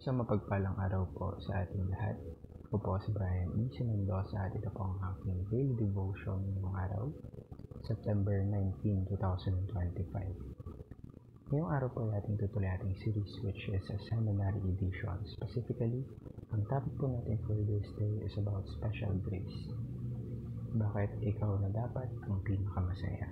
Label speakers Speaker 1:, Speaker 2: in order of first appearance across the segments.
Speaker 1: Sa mapagpalang araw po sa ating lahat. Ako po si Brian E. Mendoza at ito po ang aking daily devotion ngayong araw, September 19, 2025. Ngayong araw po ay ating tutuloy ating series which is a seminary edition. Specifically, ang topic po natin for this day is about special grace. Bakit ikaw na dapat ang pinakamasaya?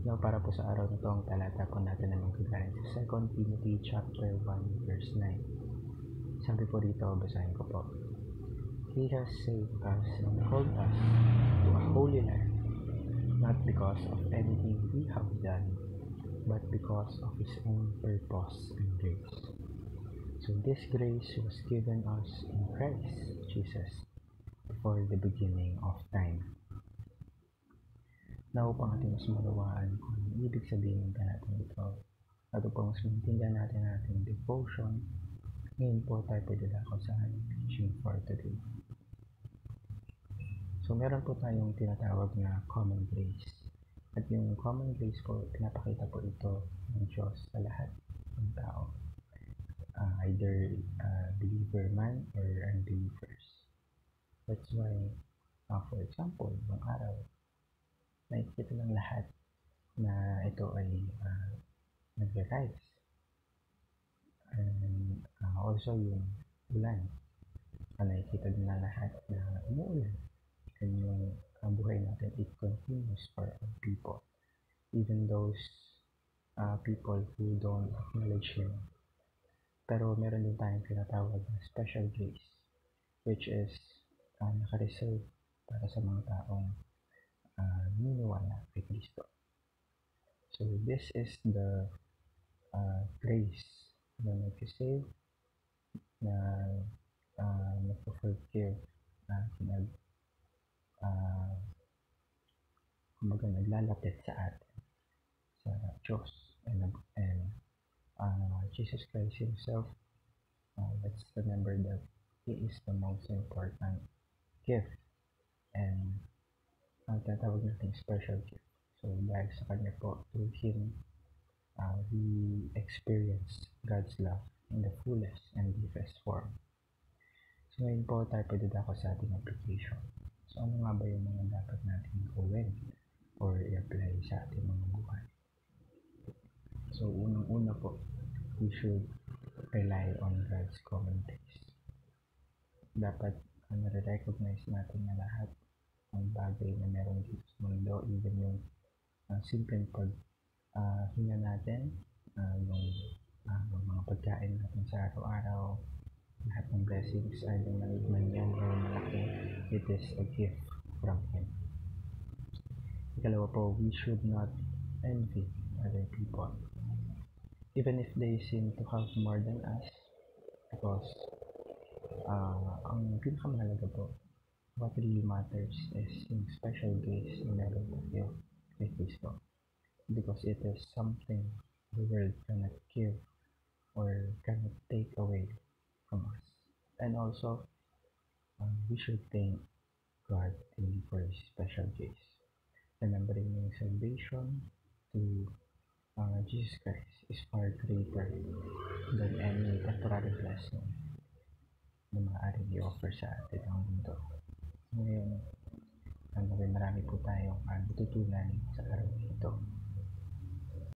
Speaker 1: Now, para po sa araw na ito, ang talata po natin na magkagaling sa 2 Timothy chapter 1 verse 9. Sabi po dito, basahin ko po. He has saved us and called us to a holy life, not because of anything we have done, but because of His own purpose and grace. So this grace was given us in Christ Jesus before the beginning of time. Now, upang ating mas malawaan kung ano ibig sabihin ng talatang ito, at upang mas maintindihan natin ating devotion, ngayon po tayo pagdadako sa ating teaching for today. So, meron po tayong tinatawag na common grace. At yung common grace po, pinapakita po ito ng Diyos sa lahat ng tao. Either believer man or unbelievers. That's why, for example, ng araw, nakikita ng lahat na ito ay nag-rise. And also yung ulan. Nakikita din ng lahat na umuulan. And yung buhay natin, it continues for all people. Even those people who don't acknowledge Him. Pero meron din tayong tinatawag na special grace, which is naka-reserve para sa mga taong naniniwala kay Kristo. So this is the grace na nag-save, na nagpo-forgive, kumbaga naglalapit sa atin, sa Diyos, and Jesus Christ Himself. Let's remember that He is the most important gift, and ang tatawag natin special gift. So dahil sa Kanya po, through Him, we experience God's love in the fullest and deepest form. So ngayon po tayo pagdadako sa ating application. So ano nga ba yung mga dapat natin gawin or i-apply sa ating mga buhay? So unang-una po, we should rely on God's common grace. Dapat nare-recognize natin na lahat ang bagay na meron dito sa mundo, even yung simpleng paghinga natin, yung mga pagkain natin sa araw-araw, lahat ng blessings, either maliit man yan o malaki, it is a gift from Him. Ikalawa po, we should not envy other people, even if they seem to have more than us, because ang pinakamahalaga po, what really matters is yung special grace na meron tayo kay Kristo, because it is something the world cannot give or cannot take away from us. And also, we should thank God for His special grace, remembering yung salvation to Jesus Christ is far greater than any temporary blessing na maaaring i-offer sa atin ang mundo. Ngayon, marami po tayong natutunan sa araw nito.